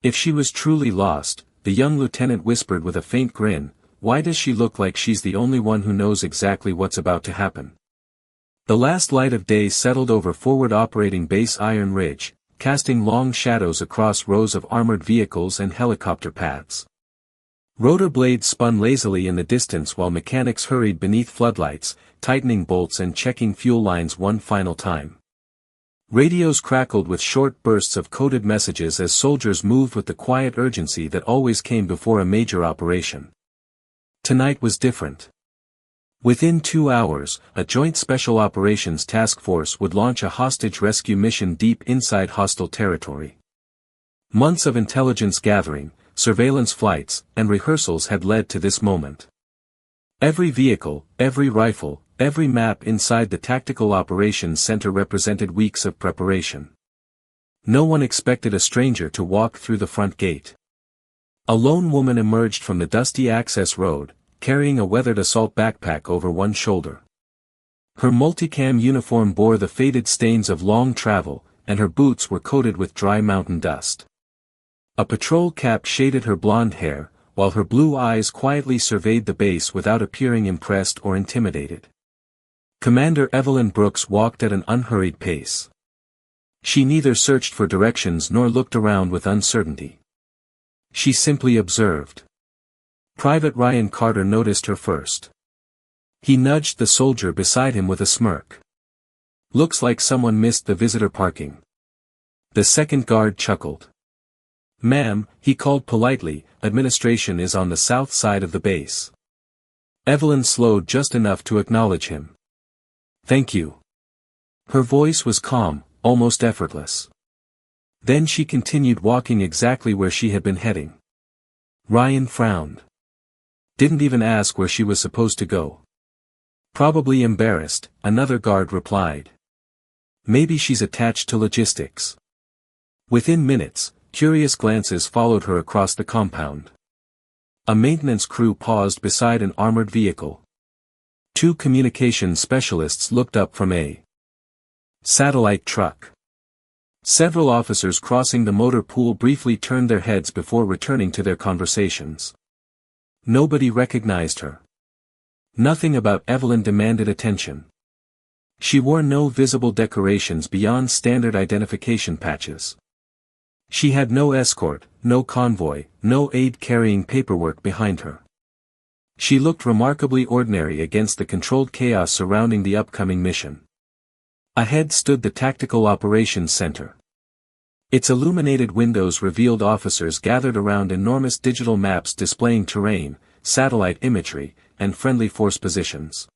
If she was truly lost, the young lieutenant whispered with a faint grin, why does she look like she's the only one who knows exactly what's about to happen? The last light of day settled over forward operating base Iron Ridge, casting long shadows across rows of armored vehicles and helicopter paths. Rotor blades spun lazily in the distance while mechanics hurried beneath floodlights, tightening bolts and checking fuel lines one final time. Radios crackled with short bursts of coded messages as soldiers moved with the quiet urgency that always came before a major operation. Tonight was different. Within 2 hours, a joint special operations task force would launch a hostage rescue mission deep inside hostile territory. Months of intelligence gathering, surveillance flights, and rehearsals had led to this moment. Every vehicle, every rifle, every map inside the Tactical Operations Center represented weeks of preparation. No one expected a stranger to walk through the front gate. A lone woman emerged from the dusty access road, carrying a weathered assault backpack over one shoulder. Her multicam uniform bore the faded stains of long travel, and her boots were coated with dry mountain dust. A patrol cap shaded her blonde hair, while her blue eyes quietly surveyed the base without appearing impressed or intimidated. Commander Evelyn Brooks walked at an unhurried pace. She neither searched for directions nor looked around with uncertainty. She simply observed. Private Ryan Carter noticed her first. He nudged the soldier beside him with a smirk. Looks like someone missed the visitor parking. The second guard chuckled. Ma'am, he called politely, administration is on the south side of the base. Evelyn slowed just enough to acknowledge him. Thank you. Her voice was calm, almost effortless. Then she continued walking exactly where she had been heading. Ryan frowned. Didn't even ask where she was supposed to go. Probably embarrassed, another guard replied. Maybe she's attached to logistics. Within minutes, curious glances followed her across the compound. A maintenance crew paused beside an armored vehicle. 2 communications specialists looked up from a satellite truck. Several officers crossing the motor pool briefly turned their heads before returning to their conversations. Nobody recognized her. Nothing about Evelyn demanded attention. She wore no visible decorations beyond standard identification patches. She had no escort, no convoy, no aide carrying paperwork behind her. She looked remarkably ordinary against the controlled chaos surrounding the upcoming mission. Ahead stood the Tactical Operations Center. Its illuminated windows revealed officers gathered around enormous digital maps displaying terrain, satellite imagery, and friendly force positions.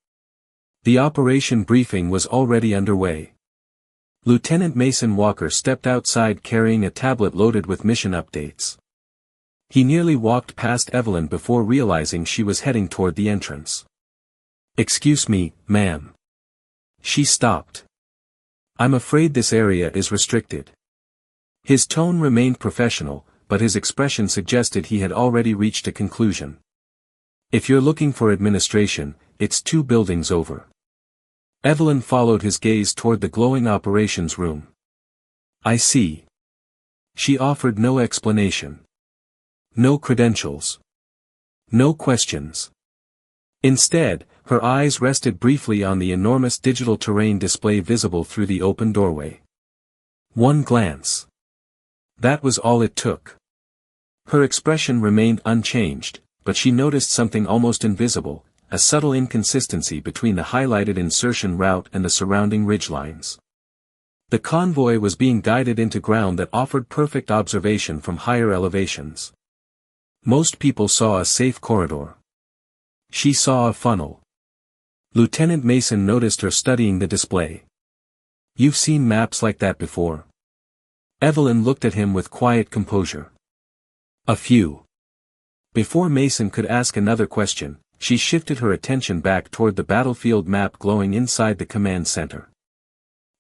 The operation briefing was already underway. Lieutenant Mason Walker stepped outside carrying a tablet loaded with mission updates. He nearly walked past Evelyn before realizing she was heading toward the entrance. Excuse me, ma'am. She stopped. I'm afraid this area is restricted. His tone remained professional, but his expression suggested he had already reached a conclusion. If you're looking for administration, it's 2 buildings over. Evelyn followed his gaze toward the glowing operations room. I see. She offered no explanation. No credentials. No questions. Instead, her eyes rested briefly on the enormous digital terrain display visible through the open doorway. One glance. That was all it took. Her expression remained unchanged, but she noticed something almost invisible, a subtle inconsistency between the highlighted insertion route and the surrounding ridgelines. The convoy was being guided into ground that offered perfect observation from higher elevations. Most people saw a safe corridor. She saw a funnel. Lieutenant Mason noticed her studying the display. You've seen maps like that before? Evelyn looked at him with quiet composure. A few. Before Mason could ask another question, she shifted her attention back toward the battlefield map glowing inside the command center.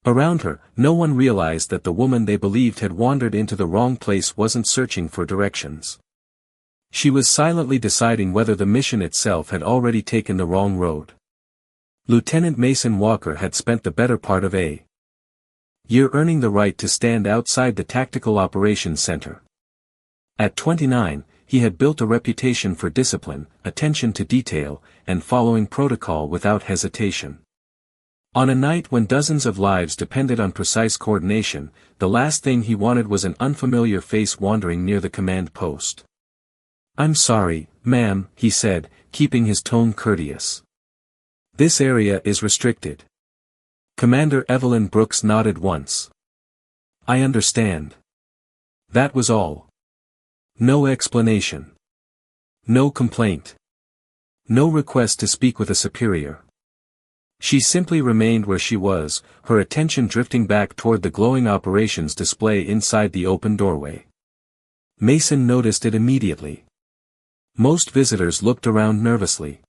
Around her, no one realized that the woman they believed had wandered into the wrong place wasn't searching for directions. She was silently deciding whether the mission itself had already taken the wrong road. Lieutenant Mason Walker had spent the better part of a year earning the right to stand outside the Tactical Operations Center. At 29, he had built a reputation for discipline, attention to detail, and following protocol without hesitation. On a night when dozens of lives depended on precise coordination, the last thing he wanted was an unfamiliar face wandering near the command post. "I'm sorry, ma'am," he said, keeping his tone courteous. "This area is restricted." Commander Evelyn Brooks nodded once. "I understand." That was all. No explanation. No complaint. No request to speak with a superior. She simply remained where she was, her attention drifting back toward the glowing operations display inside the open doorway. Mason noticed it immediately. Most visitors looked around nervously.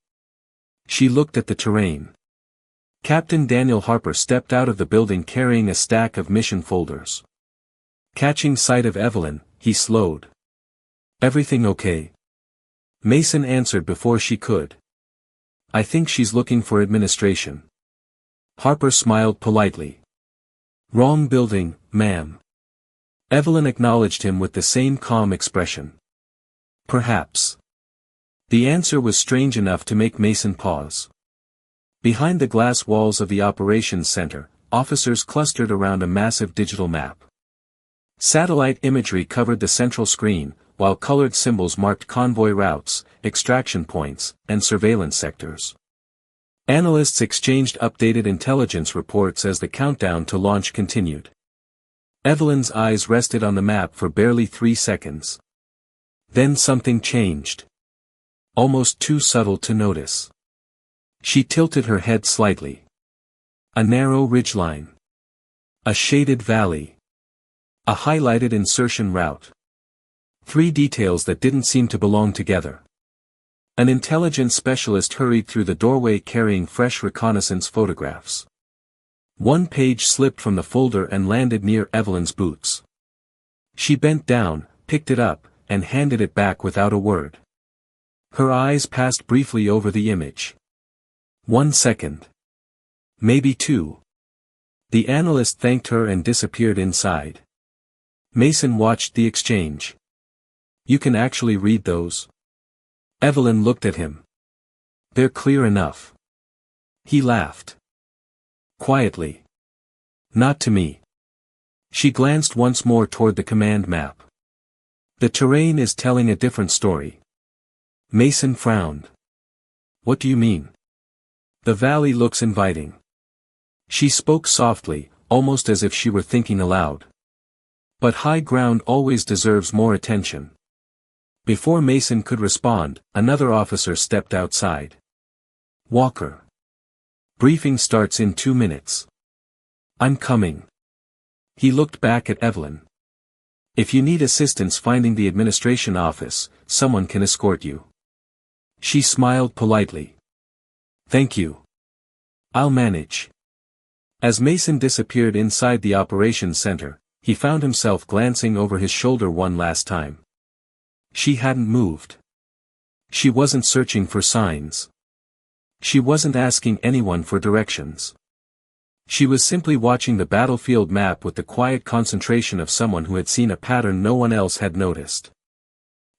She looked at the terrain. Captain Daniel Harper stepped out of the building carrying a stack of mission folders. Catching sight of Evelyn, he slowed. "Everything okay?" Mason answered before she could. "I think she's looking for administration." Harper smiled politely. "Wrong building, ma'am." Evelyn acknowledged him with the same calm expression. "Perhaps." The answer was strange enough to make Mason pause. Behind the glass walls of the operations center, officers clustered around a massive digital map. Satellite imagery covered the central screen, while colored symbols marked convoy routes, extraction points, and surveillance sectors. Analysts exchanged updated intelligence reports as the countdown to launch continued. Evelyn's eyes rested on the map for barely 3 seconds. Then something changed. Almost too subtle to notice. She tilted her head slightly. A narrow ridgeline. A shaded valley. A highlighted insertion route. 3 details that didn't seem to belong together. An intelligence specialist hurried through the doorway carrying fresh reconnaissance photographs. One page slipped from the folder and landed near Evelyn's boots. She bent down, picked it up, and handed it back without a word. Her eyes passed briefly over the image. 1 second. Maybe 2. The analyst thanked her and disappeared inside. Mason watched the exchange. "You can actually read those?" Evelyn looked at him. "They're clear enough." He laughed. Quietly. "Not to me." She glanced once more toward the command map. "The terrain is telling a different story." Mason frowned. "What do you mean?" "The valley looks inviting." She spoke softly, almost as if she were thinking aloud. "But high ground always deserves more attention." Before Mason could respond, another officer stepped outside. "Walker. Briefing starts in 2 minutes." "I'm coming." He looked back at Evelyn. "If you need assistance finding the administration office, someone can escort you." She smiled politely. "Thank you. I'll manage." As Mason disappeared inside the operations center, he found himself glancing over his shoulder one last time. She hadn't moved. She wasn't searching for signs. She wasn't asking anyone for directions. She was simply watching the battlefield map with the quiet concentration of someone who had seen a pattern no one else had noticed.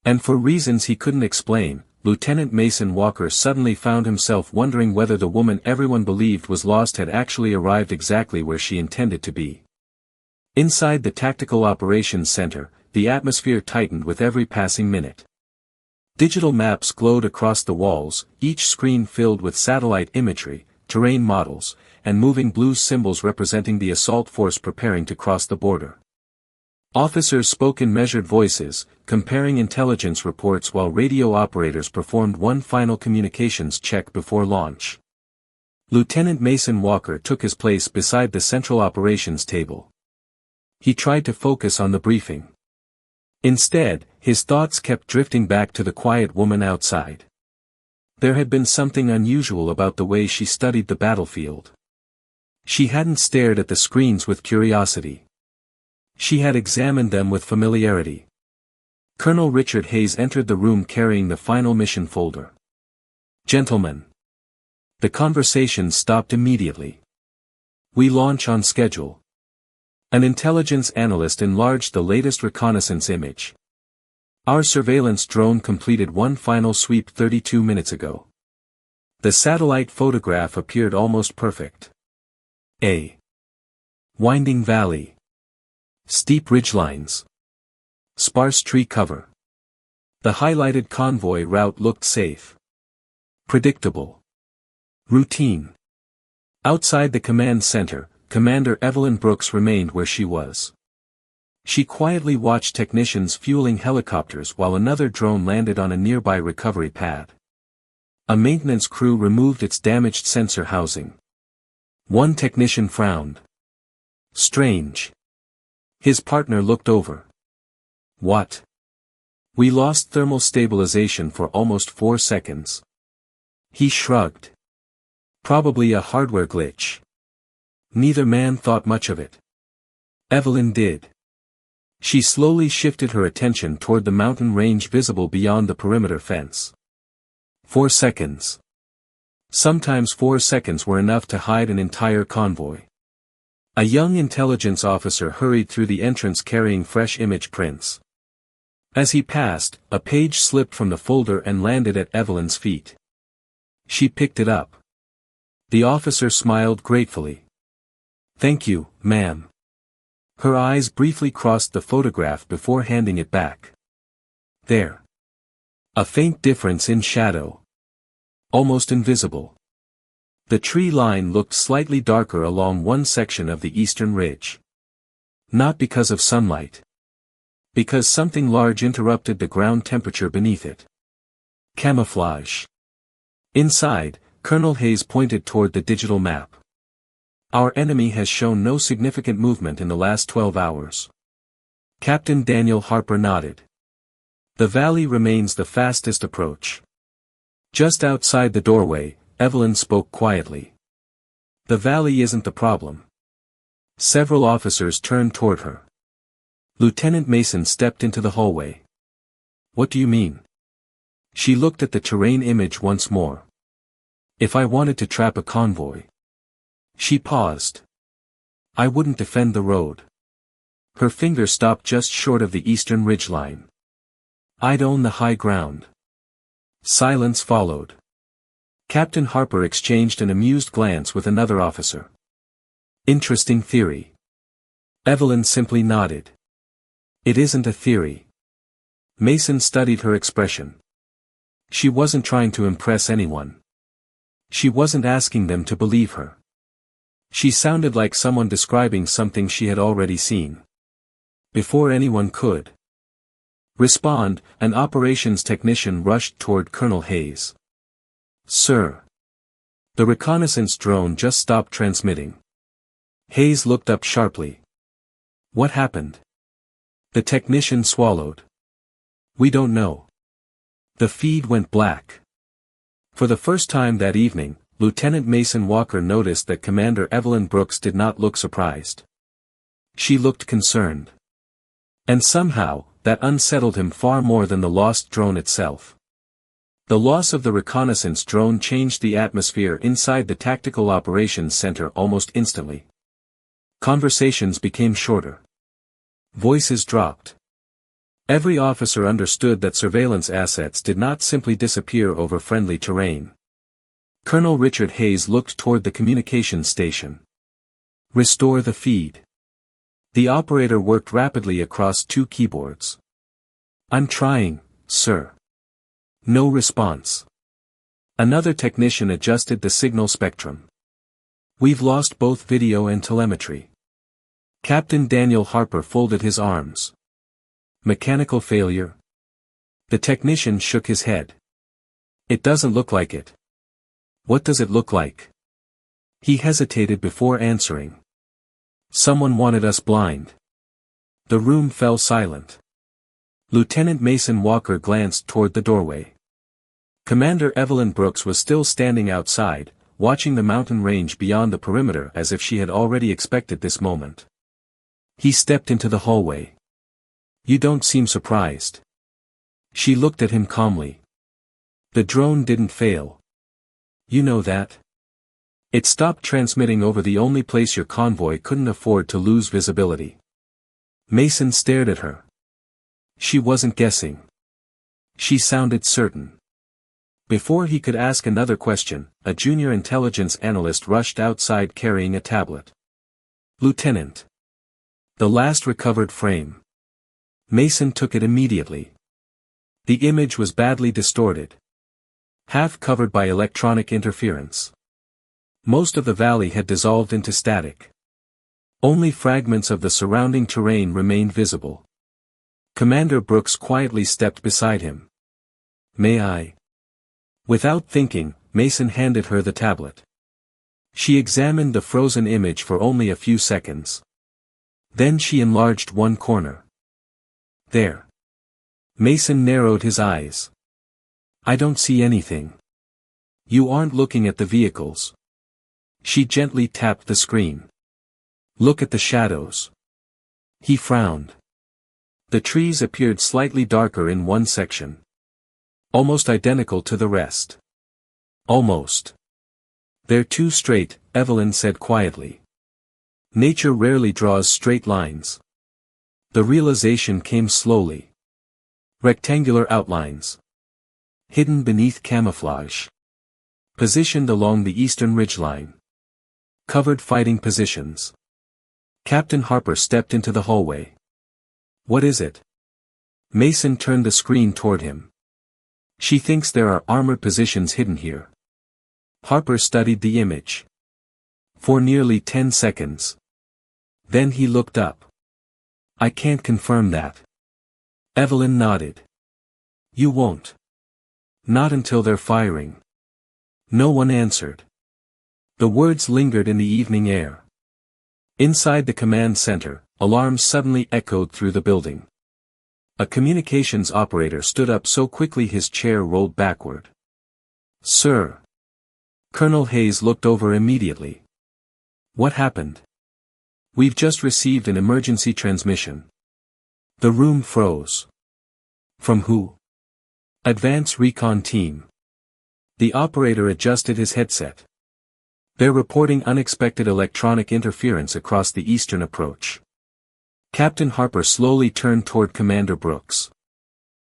And for reasons he couldn't explain, Lieutenant Mason Walker suddenly found himself wondering whether the woman everyone believed was lost had actually arrived exactly where she intended to be. Inside the Tactical Operations Center, the atmosphere tightened with every passing minute. Digital maps glowed across the walls, each screen filled with satellite imagery, terrain models, and moving blue symbols representing the assault force preparing to cross the border. Officers spoke in measured voices, comparing intelligence reports while radio operators performed one final communications check before launch. Lieutenant Mason Walker took his place beside the central operations table. He tried to focus on the briefing. Instead, his thoughts kept drifting back to the quiet woman outside. There had been something unusual about the way she studied the battlefield. She hadn't stared at the screens with curiosity. She had examined them with familiarity. Colonel Richard Hayes entered the room carrying the final mission folder. "Gentlemen." The conversation stopped immediately. "We launch on schedule." An intelligence analyst enlarged the latest reconnaissance image. Our surveillance drone completed one final sweep 32 minutes ago. The satellite photograph appeared almost perfect. A winding valley. Steep ridgelines. Sparse tree cover. The highlighted convoy route looked safe. Predictable. Routine. Outside the command center, Commander Evelyn Brooks remained where she was. She quietly watched technicians fueling helicopters while another drone landed on a nearby recovery pad. A maintenance crew removed its damaged sensor housing. One technician frowned. Strange. His partner looked over. What? We lost thermal stabilization for almost 4 seconds. He shrugged. Probably a hardware glitch. Neither man thought much of it. Evelyn did. She slowly shifted her attention toward the mountain range visible beyond the perimeter fence. 4 seconds. Sometimes 4 seconds were enough to hide an entire convoy. A young intelligence officer hurried through the entrance carrying fresh image prints. As he passed, a page slipped from the folder and landed at Evelyn's feet. She picked it up. The officer smiled gratefully. "Thank you, ma'am." Her eyes briefly crossed the photograph before handing it back. There. A faint difference in shadow. Almost invisible. The tree line looked slightly darker along one section of the eastern ridge. Not because of sunlight. Because something large interrupted the ground temperature beneath it. Camouflage. Inside, Colonel Hayes pointed toward the digital map. Our enemy has shown no significant movement in the last 12 hours. Captain Daniel Harper nodded. The valley remains the fastest approach. Just outside the doorway, Evelyn spoke quietly. The valley isn't the problem. Several officers turned toward her. Lieutenant Mason stepped into the hallway. What do you mean? She looked at the terrain image once more. If I wanted to trap a convoy. She paused. I wouldn't defend the road. Her finger stopped just short of the eastern ridgeline. I'd own the high ground. Silence followed. Captain Harper exchanged an amused glance with another officer. Interesting theory. Evelyn simply nodded. It isn't a theory. Mason studied her expression. She wasn't trying to impress anyone. She wasn't asking them to believe her. She sounded like someone describing something she had already seen. Before anyone could respond, an operations technician rushed toward Colonel Hayes. Sir. The reconnaissance drone just stopped transmitting. Hayes looked up sharply. What happened? The technician swallowed. We don't know. The feed went black. For the first time that evening, Lieutenant Mason Walker noticed that Commander Evelyn Brooks did not look surprised. She looked concerned. And somehow, that unsettled him far more than the lost drone itself. The loss of the reconnaissance drone changed the atmosphere inside the Tactical Operations Center almost instantly. Conversations became shorter. Voices dropped. Every officer understood that surveillance assets did not simply disappear over friendly terrain. Colonel Richard Hayes looked toward the communications station. Restore the feed. The operator worked rapidly across 2 keyboards. I'm trying, sir. No response. Another technician adjusted the signal spectrum. We've lost both video and telemetry. Captain Daniel Harper folded his arms. Mechanical failure? The technician shook his head. It doesn't look like it. What does it look like? He hesitated before answering. Someone wanted us blind. The room fell silent. Lieutenant Mason Walker glanced toward the doorway. Commander Evelyn Brooks was still standing outside, watching the mountain range beyond the perimeter as if she had already expected this moment. He stepped into the hallway. You don't seem surprised. She looked at him calmly. The drone didn't fail. You know that? It stopped transmitting over the only place your convoy couldn't afford to lose visibility. Mason stared at her. She wasn't guessing. She sounded certain. Before he could ask another question, a junior intelligence analyst rushed outside carrying a tablet. "Lieutenant." The last recovered frame. Mason took it immediately. The image was badly distorted. Half covered by electronic interference. Most of the valley had dissolved into static. Only fragments of the surrounding terrain remained visible. Commander Brooks quietly stepped beside him. "May I?" Without thinking, Mason handed her the tablet. She examined the frozen image for only a few seconds. Then she enlarged one corner. "There." Mason narrowed his eyes. "I don't see anything." "You aren't looking at the vehicles." She gently tapped the screen. "Look at the shadows." He frowned. The trees appeared slightly darker in one section. Almost identical to the rest. Almost. "They're too straight," Evelyn said quietly. "Nature rarely draws straight lines." The realization came slowly. Rectangular outlines. Hidden beneath camouflage. Positioned along the eastern ridgeline. Covered fighting positions. Captain Harper stepped into the hallway. "What is it?" Mason turned the screen toward him. "She thinks there are armored positions hidden here." Harper studied the image. For nearly 10 seconds. Then he looked up. "I can't confirm that." Evelyn nodded. "You won't." "Not until they're firing." No one answered. The words lingered in the evening air. Inside the command center, alarms suddenly echoed through the building. A communications operator stood up so quickly his chair rolled backward. "Sir." Colonel Hayes looked over immediately. "What happened?" "We've just received an emergency transmission." The room froze. "From who?" "Advance Recon Team." The operator adjusted his headset. "They're reporting unexpected electronic interference across the eastern approach." Captain Harper slowly turned toward Commander Brooks.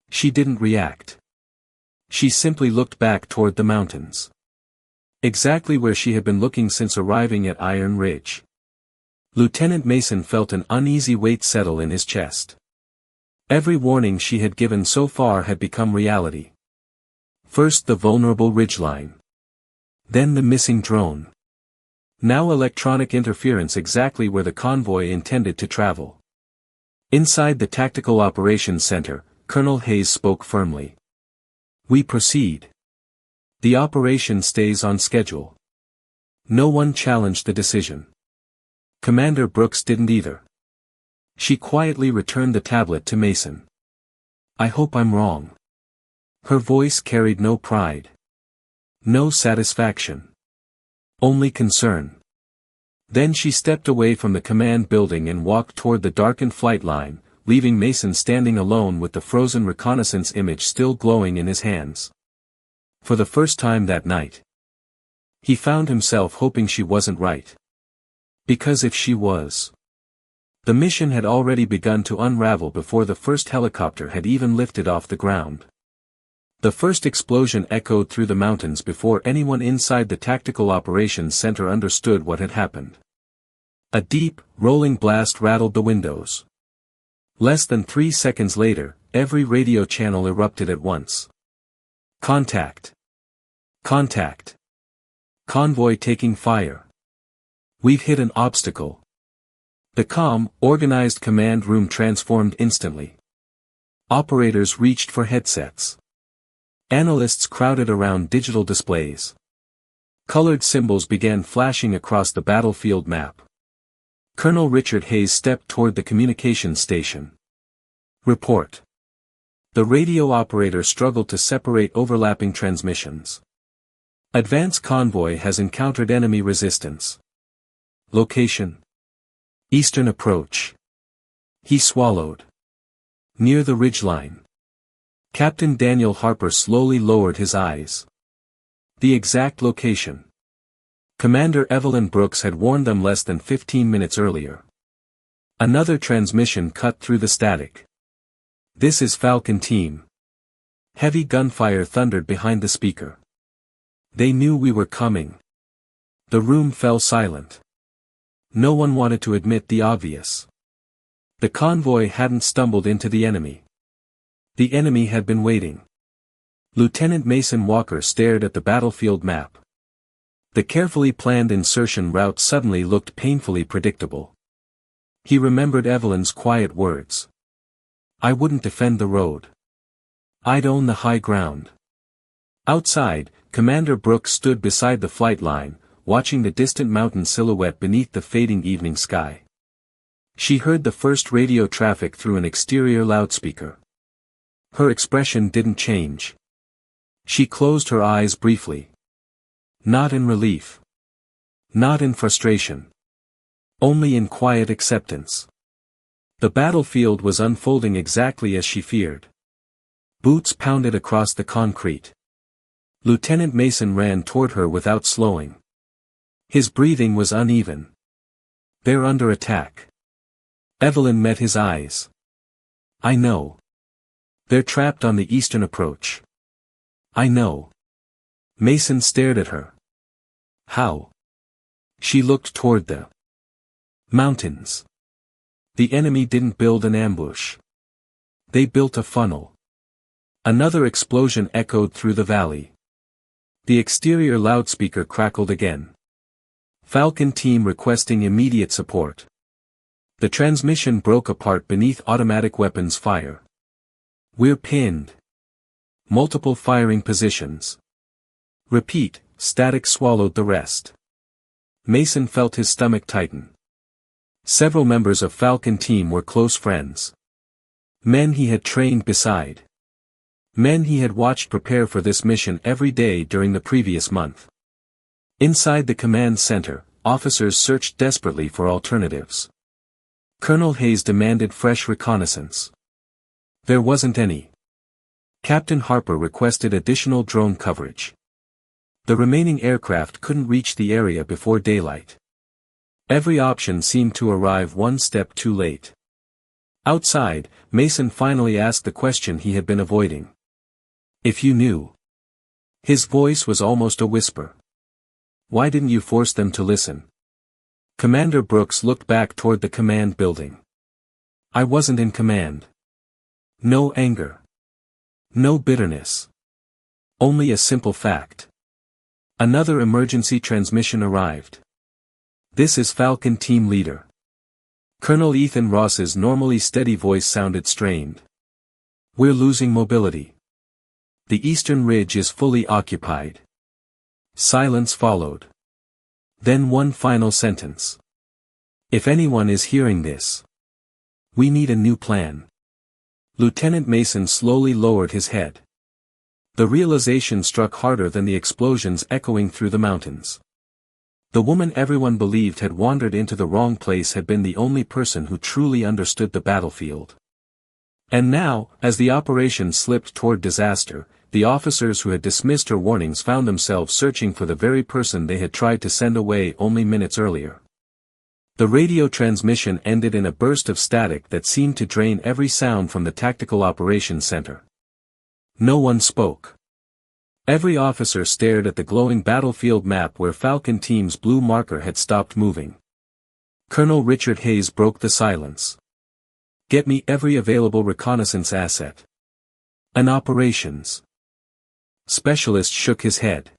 She didn't react. She simply looked back toward the mountains. Exactly where she had been looking since arriving at Iron Ridge. Lieutenant Mason felt an uneasy weight settle in his chest. Every warning she had given so far had become reality. First the vulnerable ridgeline. Then the missing drone. Now electronic interference exactly where the convoy intended to travel. Inside the Tactical Operations Center, Colonel Hayes spoke firmly. "We proceed. The operation stays on schedule." No one challenged the decision. Commander Brooks didn't either. She quietly returned the tablet to Mason. "I hope I'm wrong." Her voice carried no pride. No satisfaction. Only concern. Then she stepped away from the command building and walked toward the darkened flight line, leaving Mason standing alone with the frozen reconnaissance image still glowing in his hands. For the first time that night, he found himself hoping she wasn't right. Because if she was, the mission had already begun to unravel before the first helicopter had even lifted off the ground. The first explosion echoed through the mountains before anyone inside the Tactical Operations Center understood what had happened. A deep, rolling blast rattled the windows. Less than 3 seconds later, every radio channel erupted at once. "Contact! Contact! Convoy taking fire! We've hit an obstacle!" The calm, organized command room transformed instantly. Operators reached for headsets. Analysts crowded around digital displays. Colored symbols began flashing across the battlefield map. Colonel Richard Hayes stepped toward the communications station. "Report." The radio operator struggled to separate overlapping transmissions. "Advance convoy has encountered enemy resistance." "Location?" "Eastern approach." He swallowed. "Near the ridgeline." Captain Daniel Harper slowly lowered his eyes. "The exact location." Commander Evelyn Brooks had warned them less than 15 minutes earlier. Another transmission cut through the static. "This is Falcon Team." Heavy gunfire thundered behind the speaker. They knew we were coming. The room fell silent. No one wanted to admit the obvious. The convoy hadn't stumbled into the enemy. The enemy had been waiting. Lieutenant Mason Walker stared at the battlefield map. The carefully planned insertion route suddenly looked painfully predictable. He remembered Evelyn's quiet words. I wouldn't defend the road. I'd own the high ground. Outside, Commander Brooks stood beside the flight line, watching the distant mountain silhouette beneath the fading evening sky. She heard the first radio traffic through an exterior loudspeaker. Her expression didn't change. She closed her eyes briefly. Not in relief. Not in frustration. Only in quiet acceptance. The battlefield was unfolding exactly as she feared. Boots pounded across the concrete. Lieutenant Mason ran toward her without slowing. His breathing was uneven. They're under attack. Evelyn met his eyes. I know. They're trapped on the eastern approach. I know. Mason stared at her. How? She looked toward the mountains. The enemy didn't build an ambush. They built a funnel. Another explosion echoed through the valley. The exterior loudspeaker crackled again. Falcon Team requesting immediate support. The transmission broke apart beneath automatic weapons fire. We're pinned. Multiple firing positions. Repeat, static swallowed the rest. Mason felt his stomach tighten. Several members of Falcon Team were close friends. Men he had trained beside. Men he had watched prepare for this mission every day during the previous month. Inside the command center, officers searched desperately for alternatives. Colonel Hayes demanded fresh reconnaissance. There wasn't any. Captain Harper requested additional drone coverage. The remaining aircraft couldn't reach the area before daylight. Every option seemed to arrive one step too late. Outside, Mason finally asked the question he had been avoiding. If you knew. His voice was almost a whisper. Why didn't you force them to listen? Commander Brooks looked back toward the command building. I wasn't in command. No anger. No bitterness. Only a simple fact. Another emergency transmission arrived. This is Falcon Team Leader. Colonel Ethan Ross's normally steady voice sounded strained. We're losing mobility. The eastern ridge is fully occupied. Silence followed. Then one final sentence. If anyone is hearing this. We need a new plan. Lieutenant Mason slowly lowered his head. The realization struck harder than the explosions echoing through the mountains. The woman everyone believed had wandered into the wrong place had been the only person who truly understood the battlefield. And now, as the operation slipped toward disaster, the officers who had dismissed her warnings found themselves searching for the very person they had tried to send away only minutes earlier. The radio transmission ended in a burst of static that seemed to drain every sound from the tactical operations center. No one spoke. Every officer stared at the glowing battlefield map where Falcon Team's blue marker had stopped moving. Colonel Richard Hayes broke the silence. Get me every available reconnaissance asset. An operations specialist shook his head.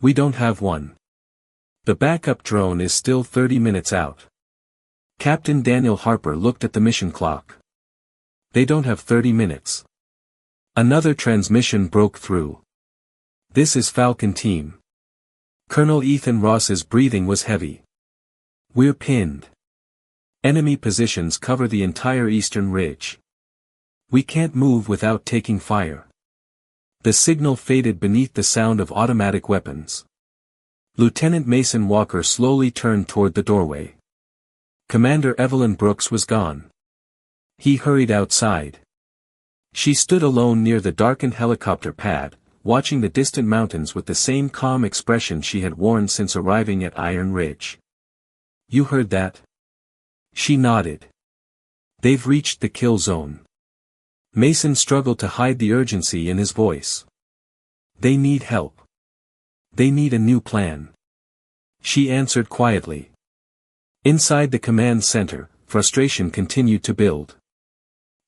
We don't have one. The backup drone is still 30 minutes out. Captain Daniel Harper looked at the mission clock. They don't have 30 minutes. Another transmission broke through. This is Falcon Team. Colonel Ethan Ross's breathing was heavy. We're pinned. Enemy positions cover the entire eastern ridge. We can't move without taking fire. The signal faded beneath the sound of automatic weapons. Lieutenant Mason Walker slowly turned toward the doorway. Commander Evelyn Brooks was gone. He hurried outside. She stood alone near the darkened helicopter pad, watching the distant mountains with the same calm expression she had worn since arriving at Iron Ridge. You heard that? She nodded. They've reached the kill zone. Mason struggled to hide the urgency in his voice. They need help. They need a new plan. She answered quietly. Inside the command center, frustration continued to build.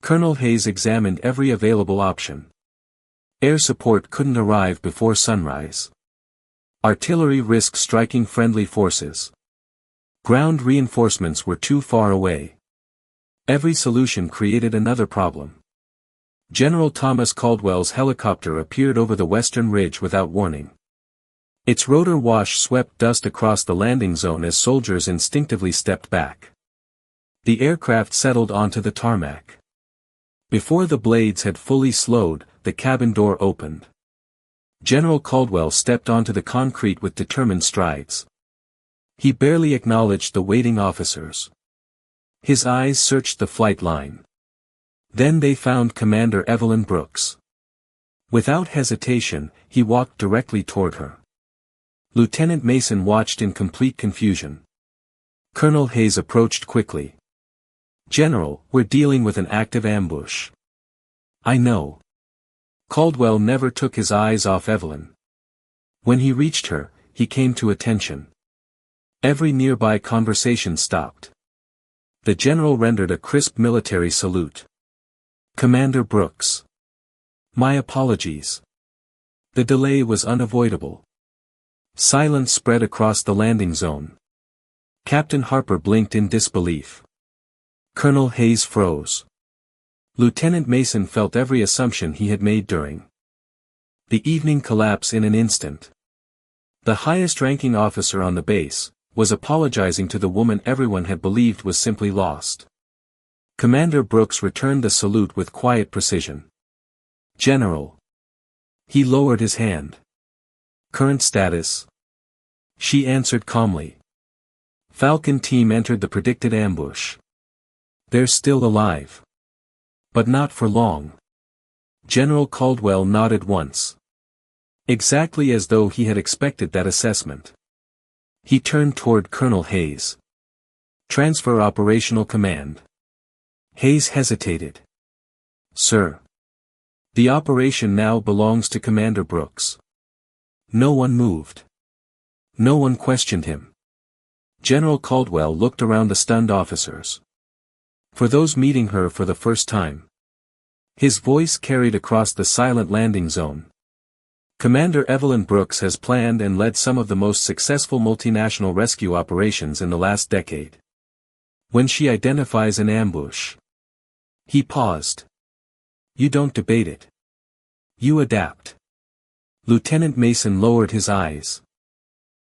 Colonel Hayes examined every available option. Air support couldn't arrive before sunrise. Artillery risked striking friendly forces. Ground reinforcements were too far away. Every solution created another problem. General Thomas Caldwell's helicopter appeared over the western ridge without warning. Its rotor wash swept dust across the landing zone as soldiers instinctively stepped back. The aircraft settled onto the tarmac. Before the blades had fully slowed, the cabin door opened. General Caldwell stepped onto the concrete with determined strides. He barely acknowledged the waiting officers. His eyes searched the flight line. Then they found Commander Evelyn Brooks. Without hesitation, he walked directly toward her. Lieutenant Mason watched in complete confusion. Colonel Hayes approached quickly. "General, we're dealing with an active ambush." "I know." Caldwell never took his eyes off Evelyn. When he reached her, he came to attention. Every nearby conversation stopped. The general rendered a crisp military salute. "Commander Brooks. My apologies. The delay was unavoidable." Silence spread across the landing zone. Captain Harper blinked in disbelief. Colonel Hayes froze. Lieutenant Mason felt every assumption he had made during the evening collapse in an instant. The highest-ranking officer on the base was apologizing to the woman everyone had believed was simply lost. Commander Brooks returned the salute with quiet precision. "General." He lowered his hand. "Current status?" She answered calmly. "Falcon Team entered the predicted ambush. They're still alive. But not for long." General Caldwell nodded once. Exactly as though he had expected that assessment. He turned toward Colonel Hayes. "Transfer operational command." Hayes hesitated. "Sir. The operation now belongs to Commander Brooks." No one moved. No one questioned him. General Caldwell looked around the stunned officers. For those meeting her for the first time. His voice carried across the silent landing zone. "Commander Evelyn Brooks has planned and led some of the most successful multinational rescue operations in the last decade. When she identifies an ambush." He paused. "You don't debate it. You adapt." Lieutenant Mason lowered his eyes.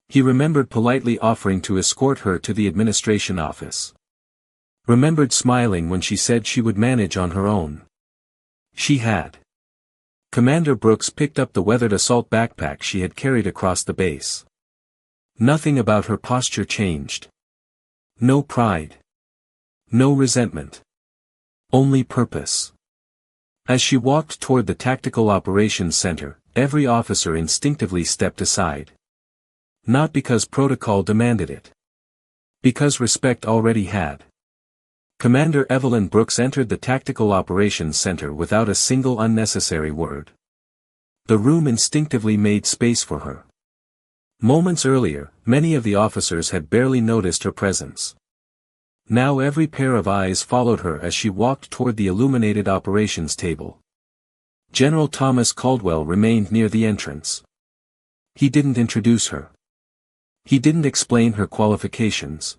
He remembered politely offering to escort her to the administration office. Remembered smiling when she said she would manage on her own. She had. Commander Brooks picked up the weathered assault backpack she had carried across the base. Nothing about her posture changed. No pride. No resentment. Only purpose. As she walked toward the Tactical Operations Center, every officer instinctively stepped aside. Not because protocol demanded it. Because respect already had. Commander Evelyn Brooks entered the Tactical Operations Center without a single unnecessary word. The room instinctively made space for her. Moments earlier, many of the officers had barely noticed her presence. Now every pair of eyes followed her as she walked toward the illuminated operations table. General Thomas Caldwell remained near the entrance. He didn't introduce her. He didn't explain her qualifications.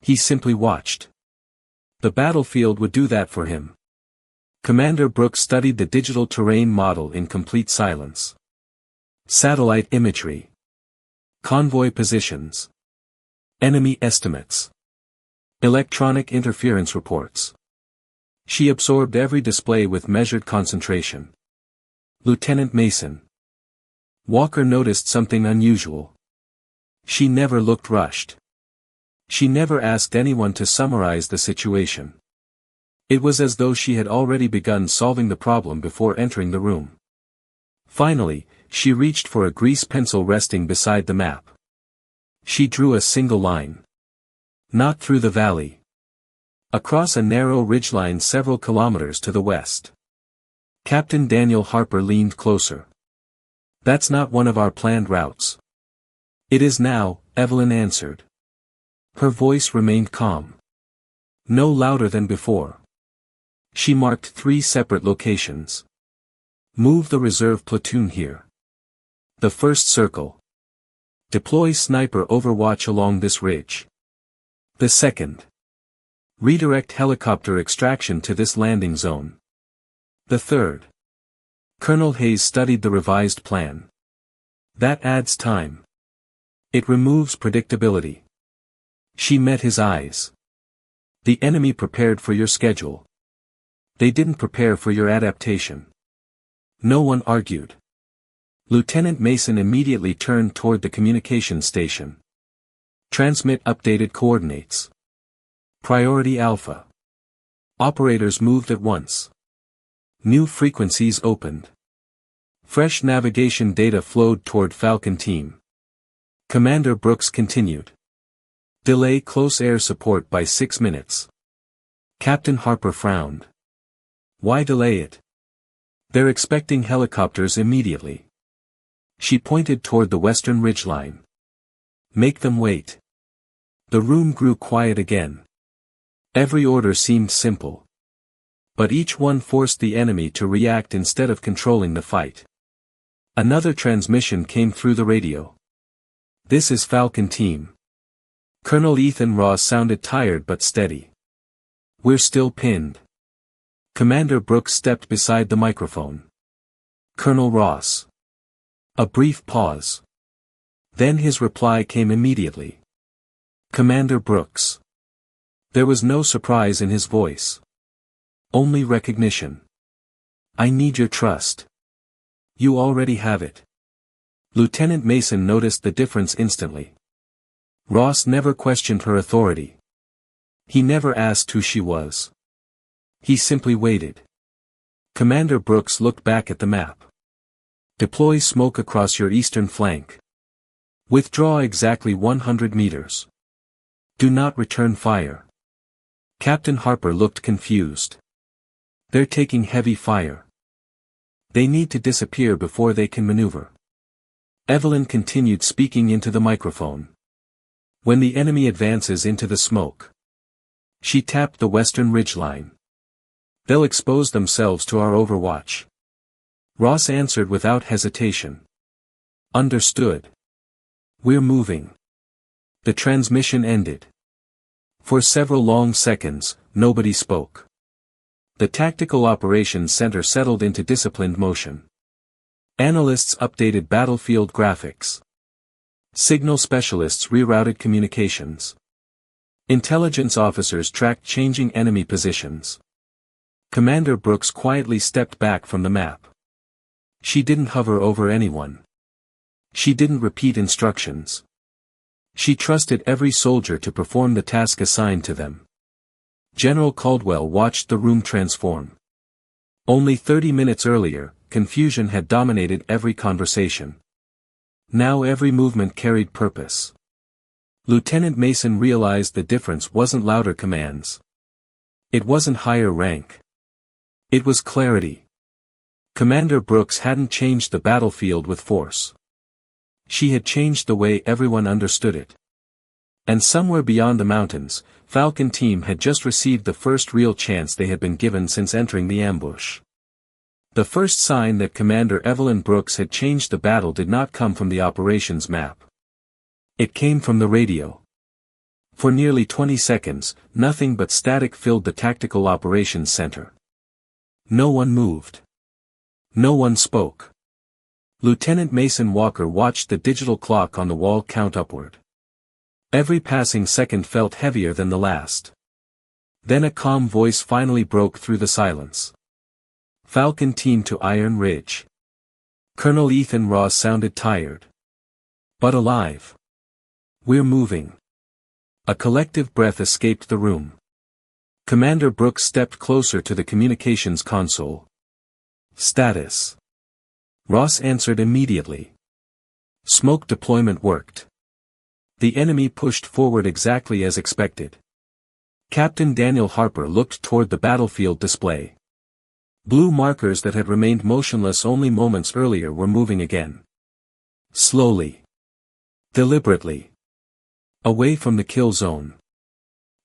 He simply watched. The battlefield would do that for him. Commander Brooks studied the digital terrain model in complete silence. Satellite imagery. Convoy positions. Enemy estimates. Electronic interference reports. She absorbed every display with measured concentration. Lieutenant Mason. Walker noticed something unusual. She never looked rushed. She never asked anyone to summarize the situation. It was as though she had already begun solving the problem before entering the room. Finally, she reached for a grease pencil resting beside the map. She drew a single line. Not through the valley. Across a narrow ridgeline several kilometers to the west. Captain Daniel Harper leaned closer. That's not one of our planned routes. It is now, Evelyn answered. Her voice remained calm. No louder than before. She marked 3 separate locations. Move the reserve platoon here. The first circle. Deploy sniper overwatch along this ridge. The second. Redirect helicopter extraction to this landing zone. The third. Colonel Hayes studied the revised plan. That adds time. It removes predictability. She met his eyes. The enemy prepared for your schedule. They didn't prepare for your adaptation. No one argued. Lieutenant Mason immediately turned toward the communications station. Transmit updated coordinates. Priority Alpha. Operators moved at once. New frequencies opened. Fresh navigation data flowed toward Falcon Team. Commander Brooks continued. Delay close air support by 6 minutes. Captain Harper frowned. Why delay it? They're expecting helicopters immediately. She pointed toward the western ridgeline. Make them wait. The room grew quiet again. Every order seemed simple. But each one forced the enemy to react instead of controlling the fight. Another transmission came through the radio. This is Falcon Team. Colonel Ethan Ross sounded tired but steady. We're still pinned. Commander Brooks stepped beside the microphone. Colonel Ross. A brief pause. Then his reply came immediately. Commander Brooks. There was no surprise in his voice. Only recognition. I need your trust. You already have it. Lieutenant Mason noticed the difference instantly. Ross never questioned her authority. He never asked who she was. He simply waited. Commander Brooks looked back at the map. Deploy smoke across your eastern flank. Withdraw exactly 100 meters. Do not return fire. Captain Harper looked confused. They're taking heavy fire. They need to disappear before they can maneuver. Evelyn continued speaking into the microphone. When the enemy advances into the smoke. She tapped the western ridgeline. They'll expose themselves to our overwatch. Ross answered without hesitation. Understood. We're moving. The transmission ended. For several long seconds, nobody spoke. The Tactical Operations Center settled into disciplined motion. Analysts updated battlefield graphics. Signal specialists rerouted communications. Intelligence officers tracked changing enemy positions. Commander Brooks quietly stepped back from the map. She didn't hover over anyone. She didn't repeat instructions. She trusted every soldier to perform the task assigned to them. General Caldwell watched the room transform. Only 30 minutes earlier, confusion had dominated every conversation. Now every movement carried purpose. Lieutenant Mason realized the difference wasn't louder commands. It wasn't higher rank. It was clarity. Commander Brooks hadn't changed the battlefield with force. She had changed the way everyone understood it. And somewhere beyond the mountains, Falcon Team had just received the first real chance they had been given since entering the ambush. The first sign that Commander Evelyn Brooks had changed the battle did not come from the operations map. It came from the radio. For nearly 20 seconds, nothing but static filled the Tactical Operations Center. No one moved. No one spoke. Lieutenant Mason Walker watched the digital clock on the wall count upward. Every passing second felt heavier than the last. Then a calm voice finally broke through the silence. Falcon Team to Iron Ridge. Colonel Ethan Ross sounded tired. But alive. We're moving. A collective breath escaped the room. Commander Brooks stepped closer to the communications console. Status. Ross answered immediately. Smoke deployment worked. The enemy pushed forward exactly as expected. Captain Daniel Harper looked toward the battlefield display. Blue markers that had remained motionless only moments earlier were moving again. Slowly. Deliberately. Away from the kill zone.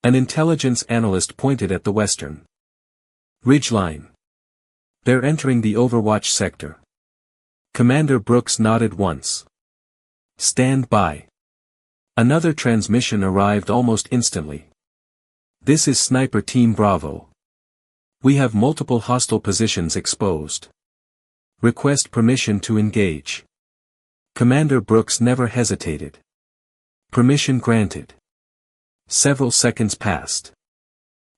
An intelligence analyst pointed at the western ridgeline. They're entering the Overwatch sector. Commander Brooks nodded once. Stand by. Another transmission arrived almost instantly. This is Sniper Team Bravo. We have multiple hostile positions exposed. Request permission to engage. Commander Brooks never hesitated. Permission granted. Several seconds passed.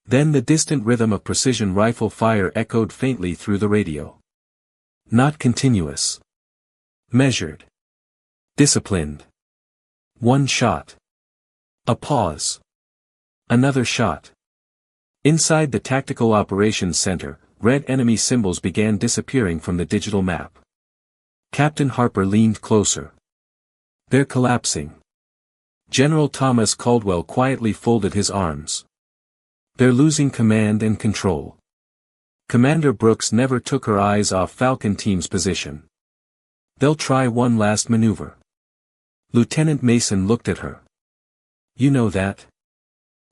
Then the distant rhythm of precision rifle fire echoed faintly through the radio. Not continuous. Measured. Disciplined. One shot. A pause. Another shot. Inside the Tactical Operations Center, red enemy symbols began disappearing from the digital map. Captain Harper leaned closer. They're collapsing. General Thomas Caldwell quietly folded his arms. They're losing command and control. Commander Brooks never took her eyes off Falcon Team's position. They'll try one last maneuver. Lieutenant Mason looked at her. You know that?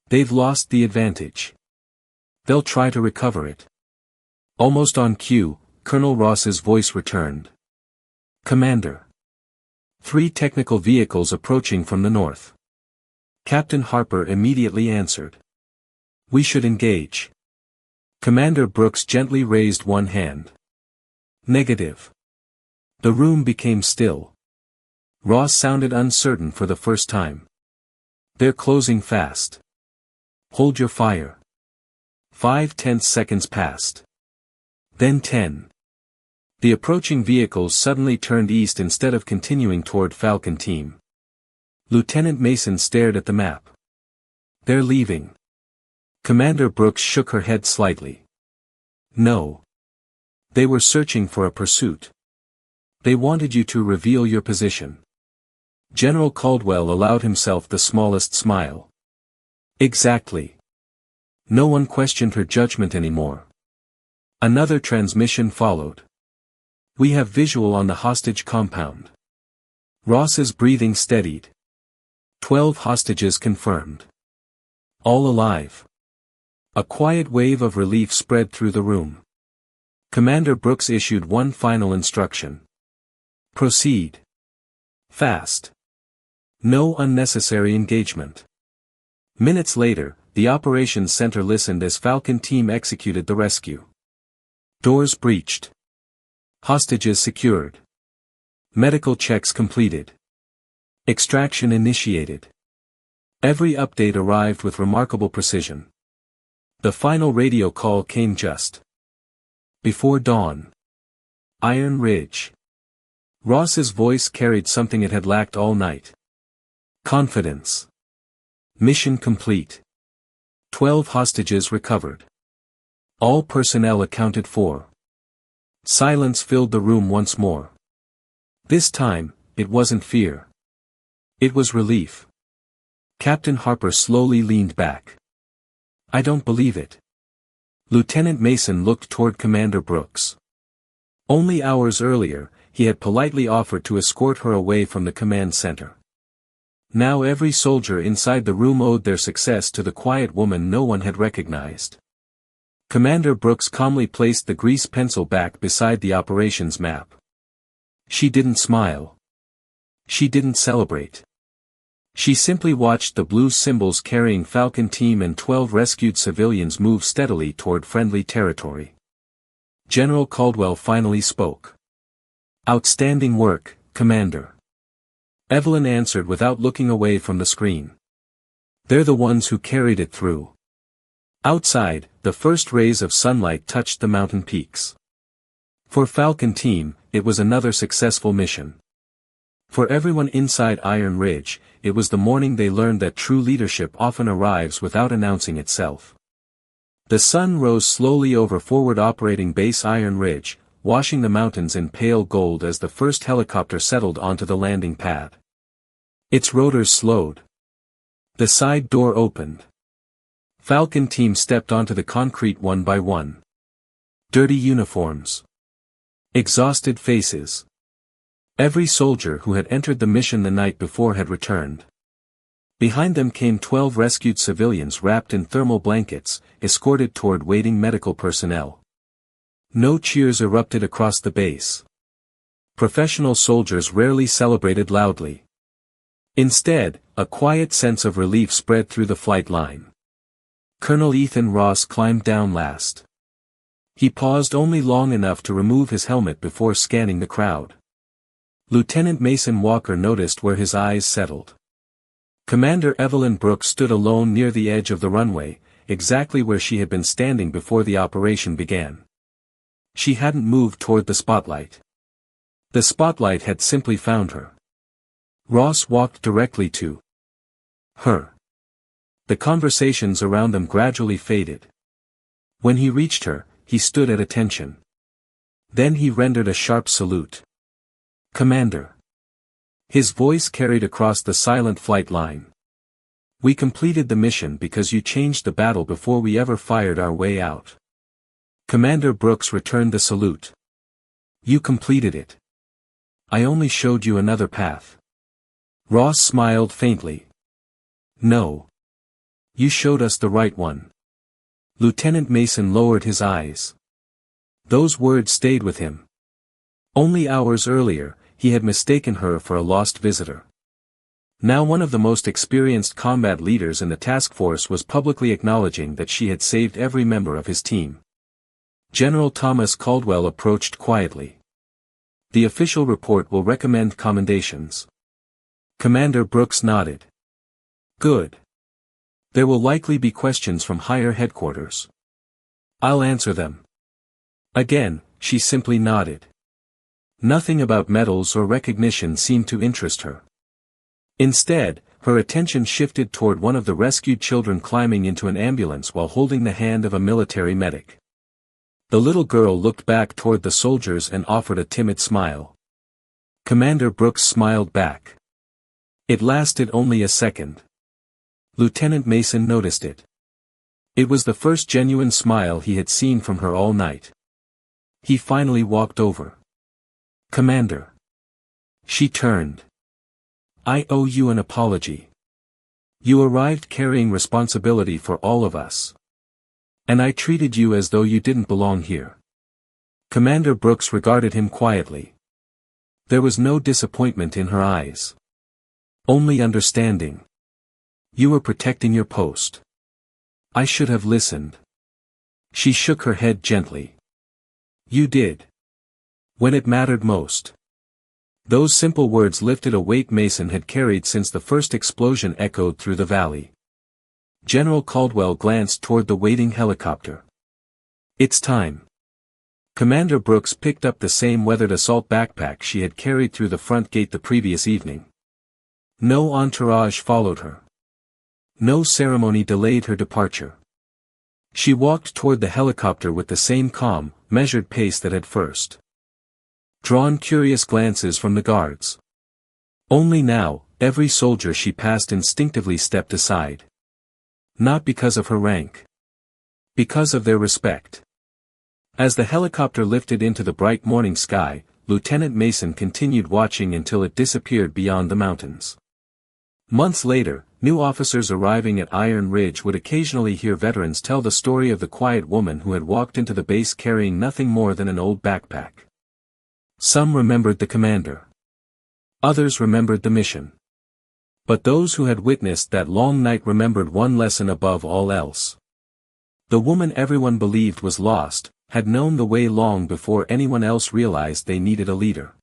They've lost the advantage. They'll try to recover it. Almost on cue, Colonel Ross's voice returned. Commander. 3 technical vehicles approaching from the north. Captain Harper immediately answered. We should engage. Commander Brooks gently raised one hand. Negative. The room became still. Ross sounded uncertain for the first time. They're closing fast. Hold your fire. 5 tense seconds passed. Then 10. The approaching vehicles suddenly turned east instead of continuing toward Falcon Team. Lieutenant Mason stared at the map. They're leaving. Commander Brooks shook her head slightly. No. They were searching for a pursuit. They wanted you to reveal your position. General Caldwell allowed himself the smallest smile. Exactly. No one questioned her judgment anymore. Another transmission followed. We have visual on the hostage compound. Ross's breathing steadied. 12 hostages confirmed. All alive. A quiet wave of relief spread through the room. Commander Brooks issued one final instruction. Proceed. Fast. No unnecessary engagement. Minutes later, the operations center listened as Falcon Team executed the rescue. Doors breached. Hostages secured. Medical checks completed. Extraction initiated. Every update arrived with remarkable precision. The final radio call came just before dawn. Iron Ridge. Ross's voice carried something it had lacked all night. Confidence. Mission complete. 12 hostages recovered. All personnel accounted for. Silence filled the room once more. This time, it wasn't fear. It was relief. Captain Harper slowly leaned back. I don't believe it. Lieutenant Mason looked toward Commander Brooks. Only hours earlier, he had politely offered to escort her away from the command center. Now every soldier inside the room owed their success to the quiet woman no one had recognized. Commander Brooks calmly placed the grease pencil back beside the operations map. She didn't smile. She didn't celebrate. She simply watched the blue symbols carrying Falcon Team and 12 rescued civilians move steadily toward friendly territory. General Caldwell finally spoke. Outstanding work, Commander. Evelyn answered without looking away from the screen. They're the ones who carried it through. Outside, the first rays of sunlight touched the mountain peaks. For Falcon Team, it was another successful mission. For everyone inside Iron Ridge, it was the morning they learned that true leadership often arrives without announcing itself. The sun rose slowly over forward operating base Iron Ridge, washing the mountains in pale gold as the first helicopter settled onto the landing pad. Its rotors slowed. The side door opened. Falcon Team stepped onto the concrete one by one. Dirty uniforms. Exhausted faces. Every soldier who had entered the mission the night before had returned. Behind them came 12 rescued civilians wrapped in thermal blankets, escorted toward waiting medical personnel. No cheers erupted across the base. Professional soldiers rarely celebrated loudly. Instead, a quiet sense of relief spread through the flight line. Colonel Ethan Ross climbed down last. He paused only long enough to remove his helmet before scanning the crowd. Lieutenant Mason Walker noticed where his eyes settled. Commander Evelyn Brooks stood alone near the edge of the runway, exactly where she had been standing before the operation began. She hadn't moved toward the spotlight. The spotlight had simply found her. Ross walked directly to her. The conversations around them gradually faded. When he reached her, he stood at attention. Then he rendered a sharp salute. "Commander." His voice carried across the silent flight line. "We completed the mission because you changed the battle before we ever fired our way out." Commander Brooks returned the salute. "You completed it. I only showed you another path." Ross smiled faintly. "No. You showed us the right one." Lieutenant Mason lowered his eyes. Those words stayed with him. Only hours earlier, he had mistaken her for a lost visitor. Now one of the most experienced combat leaders in the task force was publicly acknowledging that she had saved every member of his team. General Thomas Caldwell approached quietly. "The official report will recommend commendations." Commander Brooks nodded. "Good. There will likely be questions from higher headquarters. I'll answer them." Again, she simply nodded. Nothing about medals or recognition seemed to interest her. Instead, her attention shifted toward one of the rescued children climbing into an ambulance while holding the hand of a military medic. The little girl looked back toward the soldiers and offered a timid smile. Commander Brooks smiled back. It lasted only a second. Lieutenant Mason noticed it. It was the first genuine smile he had seen from her all night. He finally walked over. "Commander." She turned. "I owe you an apology. You arrived carrying responsibility for all of us. And I treated you as though you didn't belong here." Commander Brooks regarded him quietly. There was no disappointment in her eyes. Only understanding. "You were protecting your post. I should have listened." She shook her head gently. "You did. When it mattered most." Those simple words lifted a weight Mason had carried since the first explosion echoed through the valley. General Caldwell glanced toward the waiting helicopter. "It's time." Commander Brooks picked up the same weathered assault backpack she had carried through the front gate the previous evening. No entourage followed her. No ceremony delayed her departure. She walked toward the helicopter with the same calm, measured pace that had first drawn curious glances from the guards. Only now, every soldier she passed instinctively stepped aside. Not because of her rank. Because of their respect. As the helicopter lifted into the bright morning sky, Lieutenant Mason continued watching until it disappeared beyond the mountains. Months later, new officers arriving at Iron Ridge would occasionally hear veterans tell the story of the quiet woman who had walked into the base carrying nothing more than an old backpack. Some remembered the commander. Others remembered the mission. But those who had witnessed that long night remembered one lesson above all else. The woman everyone believed was lost, had known the way long before anyone else realized they needed a leader.